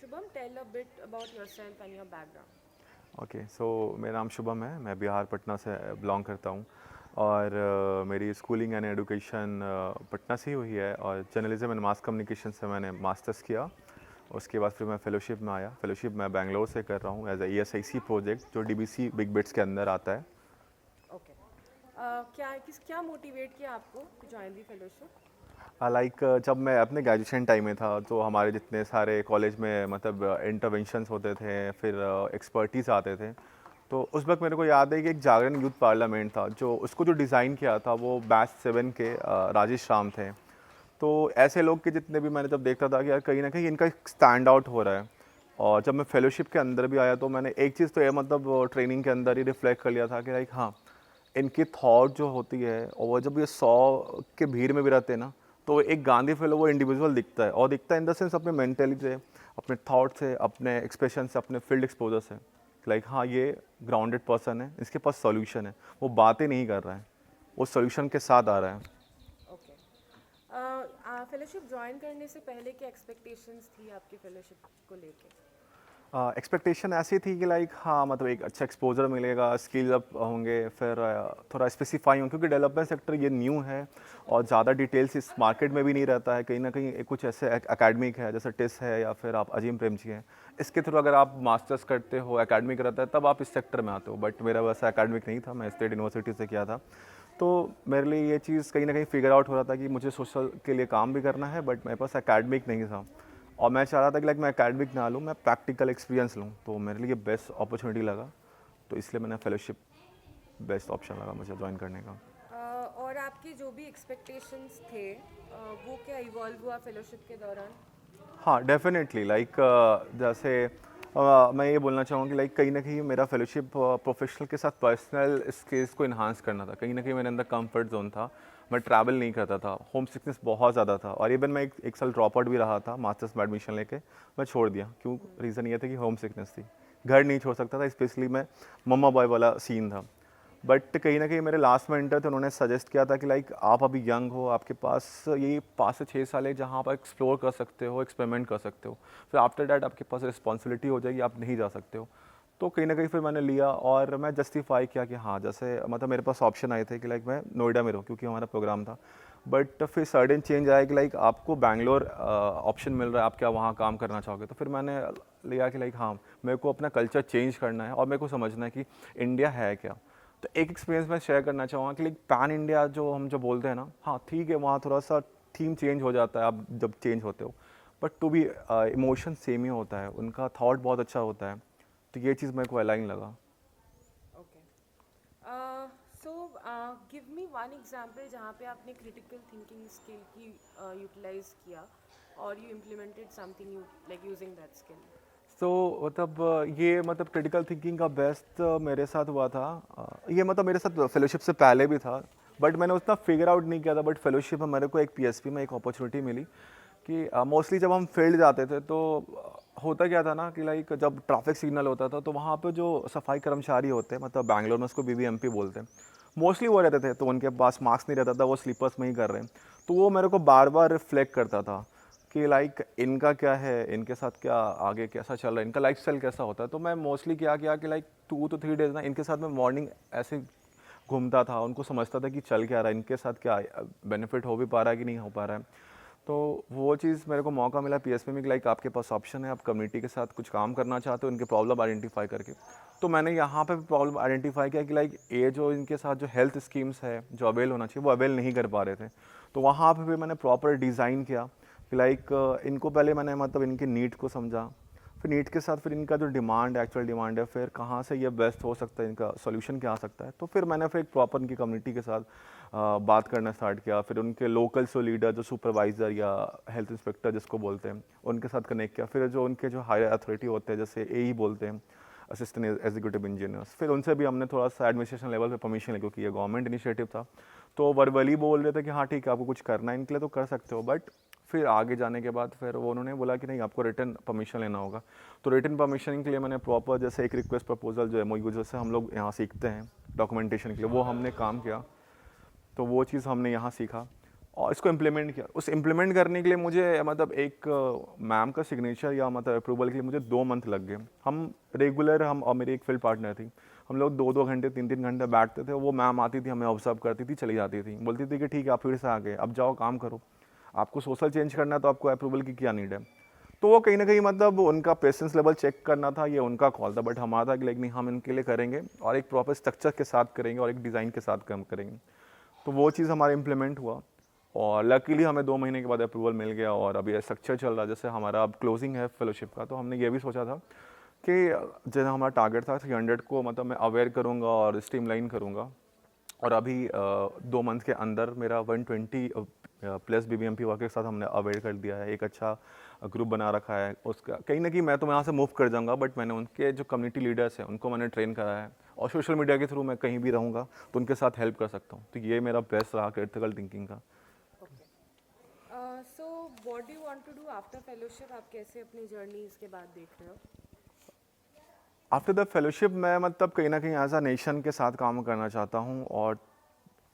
Shubham, tell a bit about yourself and your background. Okay so मेरा नाम शुभम है। मैं बिहार पटना से बिलोंग करता हूँ और मेरी स्कूलिंग एंड एजुकेशन पटना से ही हुई है और जर्नलिज्म एंड मास कम्युनिकेशन से मैंने मास्टर्स किया। उसके बाद फिर मैं फेलोशिप में आया। फेलोशिप मैं बेंगलोर से कर रहा हूँ एज ए ESIC प्रोजेक्ट जो DBC बिग बिट्स के अंदर आता है। Okay. क्या मोटिवेट किया आपको to join the fellowship? Like जब मैं अपने ग्रेजुएशन टाइम में था तो हमारे जितने सारे कॉलेज में मतलब इंटरवेंशंस होते थे, फिर एक्सपर्टीज़ आते थे। तो उस वक्त मेरे को याद है कि एक जागरण यूथ पार्लियामेंट था, जो उसको जो डिज़ाइन किया था वो बैच 7 के राजेश राम थे। तो ऐसे लोग के जितने भी मैंने जब देखता था कि यार कहीं ना कहीं इनका स्टैंड आउट हो रहा है। और जब मैं फेलोशिप के अंदर भी आया तो मैंने एक चीज़ तो ये मतलब ट्रेनिंग के अंदर ही रिफ्लेक्ट कर लिया था कि लाइक हाँ, इनकी थॉट जो होती है और वो जब ये 100 के भीड़ में भी रहते हैं ना, तो एक गांधी फेलो वो इंडिविजुअल दिखता है, और दिखता है इन द सेंस अपने मेंटली से, अपने थॉट से, अपने एक्सप्रेशन से, अपने फील्ड एक्सपोजर से। लाइक हाँ, ये ग्राउंडेड पर्सन है, इसके पास सॉल्यूशन है, वो बातें नहीं कर रहा है, वो सॉल्यूशन के साथ आ रहा है। ओके। फेलोशिप ज्वाइन करने से पहले क्या एक्सपेक्टेशंस थी आपकी फेलोशिप को लेके? एक्सपेक्टेशन ऐसी थी कि लाइक हाँ, मतलब एक अच्छा एक्सपोजर मिलेगा, स्किल अप होंगे, फिर थोड़ा स्पेसिफाई होंगे क्योंकि डेवलपमेंट सेक्टर ये न्यू है और ज़्यादा डिटेल्स इस मार्केट में भी नहीं रहता है। कहीं ना कहीं कुछ ऐसे एकेडमिक है जैसे टिस है या फिर आप अजीम प्रेमजी हैं, इसके थ्रू अगर आप मास्टर्स करते हो, एकेडमिक रहता है, तब आप इस सेक्टर में आते हो। बट मेरा वैसा एकेडमिक नहीं था, मैं स्टेट यूनिवर्सिटी से किया था। तो मेरे लिए ये चीज़ कहीं ना कहीं फिगर आउट हो रहा था कि मुझे सोशल के लिए काम भी करना है, बट मेरे पास एकेडमिक नहीं था। और मैं चाह रहा था कि लाइक मैं एकेडमिक ना लूँ, मैं प्रैक्टिकल एक्सपीरियंस लूँ, तो मेरे लिए बेस्ट अपॉर्चुनिटी लगा। तो इसलिए मैंने फेलोशिप बेस्ट ऑप्शन लगा मुझे ज्वाइन करने का। और आपके जो भी एक्सपेक्टेशंस थे वो क्या इवॉल्व हुआ फेलोशिप के दौरान? हाँ डेफिनेटली, लाइक जैसे मैं ये बोलना चाहूँगा कि लाइक कहीं ना कहीं मेरा फेलोशिप प्रोफेशनल के साथ पर्सनल स्किल्स को इन्हांस करना था। कहीं ना कहीं मेरे अंदर कंफर्ट जोन था, मैं ट्रैवल नहीं करता था, होम सिकनेस बहुत ज़्यादा था, और इवन मैं एक साल ड्रॉप आउट भी रहा था मास्टर्स में एडमिशन लेके। मैं छोड़ दिया क्यों, रीज़न ये था कि होम सिकनेस थी, घर नहीं छोड़ सकता था, स्पेशली मैं मम्मा बॉय वाला सीन था। बट कहीं ना कहीं मेरे लास्ट मेंटर थे, उन्होंने सजेस्ट किया था कि लाइक आप अभी यंग हो, आपके पास यही 5 से 6 साल है जहाँ आप एक्सप्लोर कर सकते हो, एक्सपेरिमेंट कर सकते हो, फिर आफ्टर डैट आपके पास रिस्पॉन्सिबिलिटी हो जाएगी, आप नहीं जा सकते हो। तो कहीं ना कहीं फिर मैंने लिया और मैं जस्टिफाई किया कि हाँ, जैसे मतलब मेरे पास ऑप्शन आए थे कि लाइक मैं नोएडा में रहूँ क्योंकि हमारा प्रोग्राम था। बट फिर सडन चेंज आया कि लाइक आपको बैंगलोर ऑप्शन मिल रहा है, आप क्या वहाँ काम करना चाहोगे? तो फिर मैंने लिया कि लाइक हाँ, मेरे को अपना कल्चर चेंज करना है और मेरे को समझना है कि इंडिया है क्या। तो एक एक्सपीरियंस मैं शेयर करना चाहूँगा कि लाइक पैन इंडिया जो हम जो बोलते हैं ना, हाँ ठीक है, वहाँ थोड़ा सा थीम चेंज हो जाता है आप जब चेंज होते हो, but to be emotion same ही होता है, उनका थॉट बहुत अच्छा होता है। तो ये चीज़ मेरे को अलाइन लगा। Okay. So give me one example जहाँ पे आपने क्रिटिकल थिंकिंग स्किल की यूटिलाइज किया और you implemented something you like using that skill. तो मतलब ये मतलब क्रिटिकल थिंकिंग का बेस्ट मेरे साथ हुआ था। ये मतलब मेरे साथ फेलोशिप से पहले भी था, बट मैंने उतना फिगर आउट नहीं किया था। बट फेलोशिप में मेरे को एक PSP में एक अपॉर्चुनिटी मिली कि मोस्टली जब हम फील्ड जाते थे तो होता क्या था ना कि लाइक जब ट्रैफिक सिग्नल होता था तो वहाँ पे जो सफाई कर्मचारी होते हैं, मतलब बैंगलोर में उसको BBMP बोलते हैं, मोस्टली वो रहते थे, तो उनके पास मास्क नहीं रहता था, वो स्लीपर्स में ही कर रहे हैं। तो वो मेरे को बार बार रिफ्लेक्ट करता था कि लाइक इनका क्या है, इनके साथ क्या आगे कैसा चल रहा है, इनका लाइफस्टाइल कैसा होता है। तो मैं मोस्टली क्या किया कि लाइक 2 to 3 डेज ना इनके साथ मैं मॉर्निंग ऐसे घूमता था, उनको समझता था कि चल क्या रहा है, इनके साथ क्या बेनिफिट हो भी पा रहा है कि नहीं हो पा रहा है। तो वो चीज़ मेरे को मौका मिला PSP में कि लाइक आपके पास ऑप्शन है, आप कम्युनिटी के साथ कुछ काम करना चाहते हो, इनके प्रॉब्लम आइडेंटिफाई करके। तो मैंने यहाँ पे प्रॉब्लम आइडेंटिफाई किया कि लाइक ये जो इनके साथ जो हेल्थ स्कीम्स है जो अवेल होना चाहिए वो अवेल नहीं कर पा रहे थे। तो वहाँ पे भी मैंने प्रॉपर डिज़ाइन किया कि लाइक इनको पहले मैंने मतलब इनके नीड को समझा, फिर नीड के साथ फिर इनका जो डिमांड एक्चुअल डिमांड है, फिर कहाँ से ये बेस्ट हो सकता है, इनका सॉल्यूशन क्या आ सकता है। तो फिर मैंने फिर एक प्रॉपर इनकी कम्युनिटी के साथ बात करना स्टार्ट किया। फिर उनके लोकल जो लीडर, जो सुपरवाइज़र या हेल्थ इंस्पेक्टर जिसको बोलते हैं, उनके साथ कनेक्ट किया। फिर जो उनके जो हायर अथॉरिटी होते हैं जैसे AE बोलते हैं, असिस्टेंट एग्जीक्यूटिव इंजीनियर्स, फिर उनसे भी हमने थोड़ा सा एडमिनिस्ट्रेशन लेवल पे परमिशन लिया क्योंकि ये गवर्नमेंट इनिशिएटिव था। तो वर्बली बोल रहे थे कि हाँ ठीक है, आपको कुछ करना है इनके लिए तो कर सकते हो, बट फिर आगे जाने के बाद फिर वो उन्होंने बोला कि नहीं, आपको रिटर्न परमिशन लेना होगा। तो रिटर्न परमिशन के लिए मैंने प्रॉपर जैसे एक रिक्वेस्ट प्रपोजल जो MOU जैसे हम लोग यहाँ सीखते हैं डॉक्यूमेंटेशन के लिए, वो हमने काम किया। तो वो चीज़ हमने यहाँ सीखा। और इसको इम्प्लीमेंट किया। उस इम्प्लीमेंट करने के लिए मुझे मतलब एक मैम का सिग्नेचर या मतलब अप्रूवल के लिए मुझे 2 मंथ लग गए। हम रेगुलर, हम और मेरी एक फील्ड पार्टनर थी, हम लोग 2-2 घंटे 3-3 घंटे बैठते थे। वो मैम आती थी, हमें ऑब्जर्व करती थी, चली जाती थी, बोलती थी कि ठीक है आप फिर से आ गए, अब जाओ काम करो, आपको सोशल चेंज करना है तो आपको अप्रूवल की क्या नीड है। तो वो कहीं ना कहीं मतलब उनका पेशेंस लेवल चेक करना था, ये उनका कॉल था, बट हमारा था कि लाइक नहीं, हम इनके लिए करेंगे और एक प्रॉपर स्ट्रक्चर के साथ करेंगे और एक डिज़ाइन के साथ काम करेंगे। तो वो चीज़ हमारा इम्प्लीमेंट हुआ और लकीली हमें 2 महीने के बाद अप्रूवल मिल गया और अभी स्ट्रक्चर चल रहा है। जैसे हमारा अब क्लोजिंग है फेलोशिप का, तो हमने ये भी सोचा था कि जैसे हमारा टारगेट था 300 को मतलब मैं अवेयर करूँगा और स्ट्रीमलाइन करूँगा, और अभी 2 मंथ के अंदर मेरा 120 प्लस BBMP वर्क के साथ हमने अवेयर कर दिया है। एक अच्छा ग्रुप बना रखा है उसका। कहीं ना कहीं मैं तो यहाँ से मूव कर जाऊँगा, बट मैंने उनके जो कम्युनिटी लीडर्स हैं उनको मैंने ट्रेन करा है और सोशल मीडिया के थ्रू मैं कहीं भी रहूँगा तो उनके साथ हेल्प कर सकता हूँ। तो ये मेरा बेस्ट रहा क्रिटिकल थिंकिंग का। So what do you want to do after fellowship? आप कैसे अपनी जर्नी इसके बाद देख रहे हो? आफ्टर द फेलोशिप मैं मतलब कहीं ना कहीं एज अ नेशन के साथ काम करना चाहता हूँ और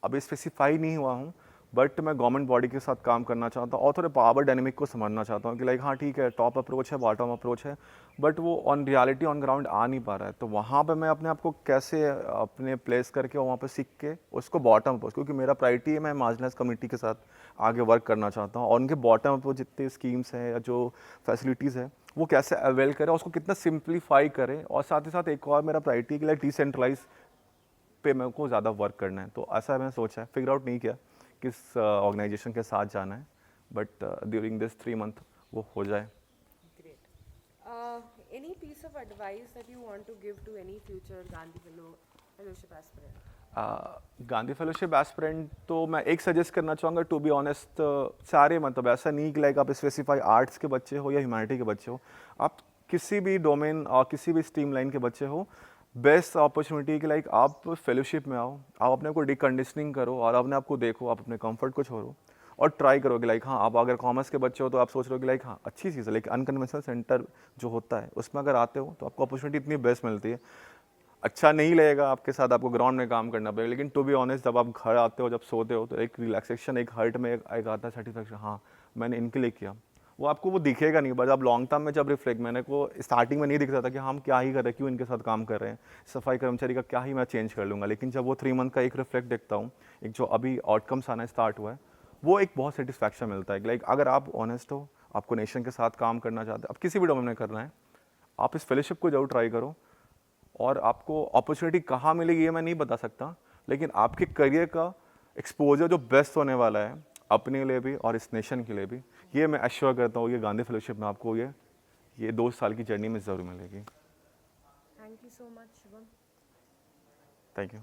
अभी स्पेसिफाई नहीं हुआ हूँ, बट मैं गवर्नमेंट बॉडी के साथ काम करना चाहता हूँ और थोड़े पावर डायनेमिक को समझना चाहता हूँ कि लाइक हाँ ठीक है, टॉप अप्रोच है, बॉटम अप्रोच है, बट वो ऑन रियलिटी ऑन ग्राउंड आ नहीं पा रहा है। तो वहाँ पे मैं अपने आप को कैसे अपने प्लेस करके वहाँ पे सीख के उसको बॉटम अप्रोच, क्योंकि मेरा प्रायोरिटी है मैं मार्जिनलाइज कम्युनिटी के साथ आगे वर्क करना चाहता हूँ और उनके बॉटम अप्रोच जितने स्कीम्स हैं या जो फैसिलिटीज़ है वो कैसे अवेल करें, उसको कितना सिंप्लीफाई करें। और साथ ही साथ एक और मेरा प्रायोरिटी है कि लाइक डिसेंट्रलाइज पे मेरे को ज़्यादा वर्क करना है। तो ऐसा मैंने सोचा है, फिगर आउट नहीं किया किस ऑर्गेनाइजेशन के साथ जाना है, बट ड्यूरिंग दिस 3 मंथ वो हो जाए। Great. Any piece of advice that you want to give to any future Gandhi Fellowship aspirant? Gandhi fellowship aspirant तो मैं एक सजेस्ट करना चाहूँगा, टू बी ऑनेस्ट सारे मतलब ऐसा नहीं कि लाइक आप स्पेसिफाई आर्ट्स के बच्चे हो या ह्यूमैनिटी के बच्चे हो, आप किसी भी डोमेन और किसी भी स्ट्रीम लाइन के बच्चे हो, बेस्ट अपॉर्चुनिटी कि लाइक आप फेलोशिप में आओ, आप अपने को डिकंडीशनिंग करो और अपने आप को देखो, आप अपने कंफर्ट को छोड़ो और ट्राई करोगे। लाइक हाँ, आप अगर कॉमर्स के बच्चे हो तो आप सोच रहे हो कि लाइक हाँ अच्छी चीज़ है, लेकिन अनकन्वेंशनल सेंटर जो होता है उसमें अगर आते हो तो आपको अपॉर्चुनिटी इतनी बेस्ट मिलती है। अच्छा नहीं लगेगा आपके साथ, आपको ग्राउंड में काम करना पड़ेगा, लेकिन टू बी ऑनेस्ट जब आप घर आते हो, जब सोते हो, तो एक रिलैक्सेशन, एक हर्ट में एक आता है सेटिस्फेक्शन, हाँ मैंने इनके लिए किया। वो आपको वो दिखेगा नहीं, बट आप लॉन्ग टर्म में जब रिफ्लेक्ट, मैंने को स्टार्टिंग में नहीं दिखता था कि हम क्या ही कर रहे हैं, क्यों इनके साथ काम कर रहे हैं, सफाई कर्मचारी का क्या ही मैं चेंज कर लूँगा। लेकिन जब वो 3 मंथ का एक रिफ्लेक्ट देखता हूँ, एक जो अभी आउटकम्स आना स्टार्ट हुआ है, वो एक बहुत सेटिस्फैक्शन मिलता है। लाइक अगर आप ऑनेस्ट हो, आपको नेशन के साथ काम करना चाहते हैं, आप किसी भी डोमेन में करना है, आप इस फेलोशिप को जरूर ट्राई करो। और आपको अपॉर्चुनिटी कहाँ मिलेगी ये मैं नहीं बता सकता, लेकिन आपके करियर का एक्सपोजर जो बेस्ट होने वाला है अपने लिए भी और इस नेशन के लिए भी, ये मैं एश्योर करता हूँ, ये गांधी फेलोशिप में आपको ये 2 साल की जर्नी में ज़रूर मिलेगी। Thank you so much, Shubham. Thank you.